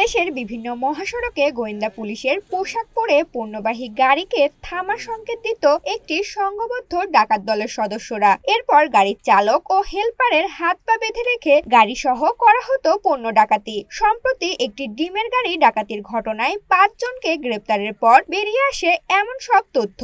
দেশের বিভিন্ন মহাসড়কে গোয়েন্দা পুলিশের পোশাক পরে পণ্যবাহী গাড়িকে থামার সংকেত দিত একটি সংঘবদ্ধ ডাকাত দলের সদস্যরা। এরপর গাড়ির চালক ও হেলপারের হাত পা বেঁধে রেখে গাড়ি সহ করা হতো পণ্য ডাকাতি। সম্প্রতি একটি ডিমের গাড়ি ডাকাতির ঘটনায় 5 জনকে গ্রেপ্তারের পর বেরিয়ে আসে এমন সব তথ্য।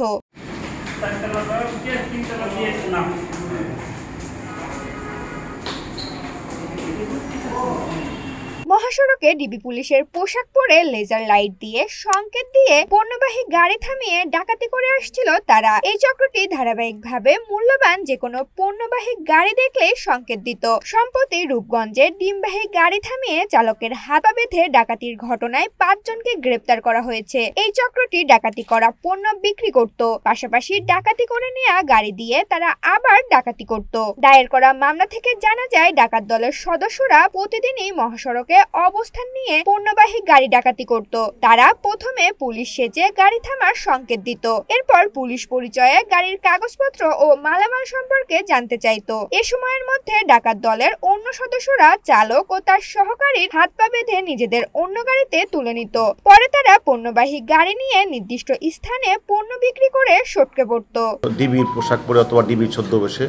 মহাসড়কে ডিবি পুলিশের পোশাক পরে লেজার লাইট দিয়ে সংকেত দিয়ে পণ্যবাহী গাড়ি থামিয়ে ডাকাতি করে আসছিল তারা। এই চক্রটি ধারাবাহিকভাবে মূল্যবান যে কোনো পণ্যবাহী গাড়ি দেখলে সংকেত দিত। সম্প্রতি রূপগঞ্জে ডিমবাহী গাড়ি থামিয়ে চালকের হাত পা বেঁধে ডাকাতির ঘটনায় 5 জনকে গ্রেপ্তার করা হয়েছে। এই চক্রটি ডাকাতি করা পণ্য বিক্রি করত, পাশাপাশি ডাকাতি করে নেওয়া গাড়ি দিয়ে তারা আবার ডাকাতি করত। দায়ের করা মামলা থেকে জানা যায় ডাকাত দলের সদস্যরা প্রতিদিনই মহাসড়কে অবস্থান নিয়ে পণ্যবাহী গাড়ি ডাকাতি করত। তারা প্রথমে পুলিশ সেজে গাড়ি থামার সংকেত দিত, এরপর পুলিশ পরিচয়ে গাড়ির কাগজপত্র ও মালামাল সম্পর্কে জানতে চাইতো। এ সময়ের মধ্যে ডাকাত দলের অন্য সদস্যরা চালক ও তার সহকারীর হাত পা বেঁধে নিজেদের অন্য গাড়িতে তুলে নিত। পরে তারা পণ্যবাহী গাড়ি নিয়ে নির্দিষ্ট স্থানে পণ্য বিক্রি করে সটকে পড়ত। ডিবির পোশাক পরে অথবা ডিবির ছদ্মবেশে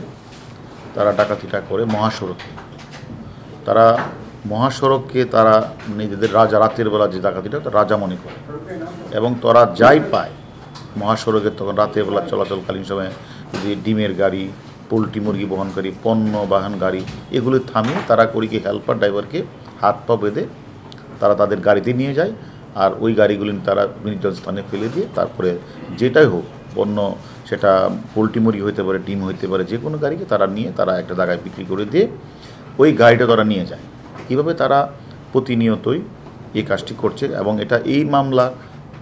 তারা ডাকাতিটা করে মহাসড়কে। তারা মহাসড়ককে তারা নিজেদের রাতের বেলা যে ডাকাতিটা রাজা মনে করে এবং তারা যাই পায় মহাসড়কে, তখন রাতের বেলা চলাচলকালীন সময়ে যে ডিমের গাড়ি, পোলট্রি মুরগি বহনকারী পণ্য বাহন গাড়ি, এগুলো থামিয়ে তারা করিকে হেল্পার ড্রাইভারকে হাত পা বেঁধে তারা তাদের গাড়িতে নিয়ে যায়। আর ওই গাড়িগুলি তারা নির্জন স্থানে ফেলে দিয়ে তারপরে যেটাই হোক পণ্য, সেটা পোলট্রি মুরগি হইতে পারে, ডিম হইতে পারে, যে কোনো গাড়িকে তারা নিয়ে তারা একটা জায়গায় বিক্রি করে দিয়ে ওই গাড়িটা তারা নিয়ে যায়। এইভাবে তারা প্রতিনিয়তই এই কাজটি করছে এবং এই মামলা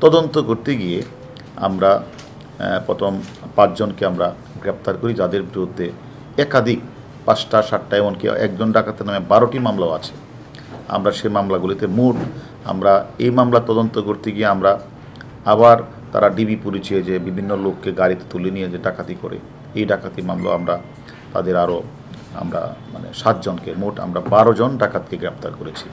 তদন্ত করতে গিয়ে আমরা প্রথম 5 জনকে আমরা গ্রেপ্তার করি, যাদের বিরুদ্ধে একাধিক 5টা 7টা এমনকি একজন ডাকাতের নামে 12টি মামলাও আছে। আমরা সেই মামলাগুলিতে আমরা এই মামলা তদন্ত করতে গিয়ে আমরা আবার তারা ডিবি পরিচয়ে যে বিভিন্ন লোককে গাড়িতে তুলে নিয়ে যে ডাকাতি করে, এই ডাকাতি মামলা তাদের আরও 7 জনকে, মোট আমরা 12 জন ডাকাতকে গ্রেপ্তার করেছি।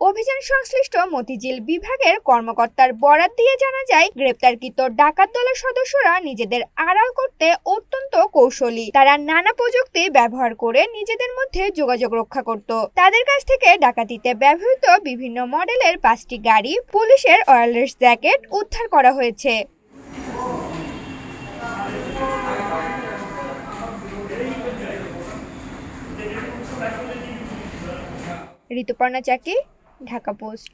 অভিযান সংশ্লিষ্ট মতিঝিল বিভাগের কর্মকর্তার বরাত দিয়ে জানা যায়, গ্রেপ্তারকৃত ডাকাত দলের সদস্যরা নিজেদের আড়াল করতে অত্যন্ত কৌশলী। তারা নানা প্রযুক্তি ব্যবহার করে নিজেদের মধ্যে যোগাযোগ রক্ষা করত। তাদের কাছ থেকে ডাকাতিতে ব্যবহৃত বিভিন্ন মডেলের 5টি গাড়ি, পুলিশের ওয়্যারলেস জ্যাকেট উদ্ধার করা হয়েছে। ঋতুপর্ণা চাকি, ঢাকা পোস্ট।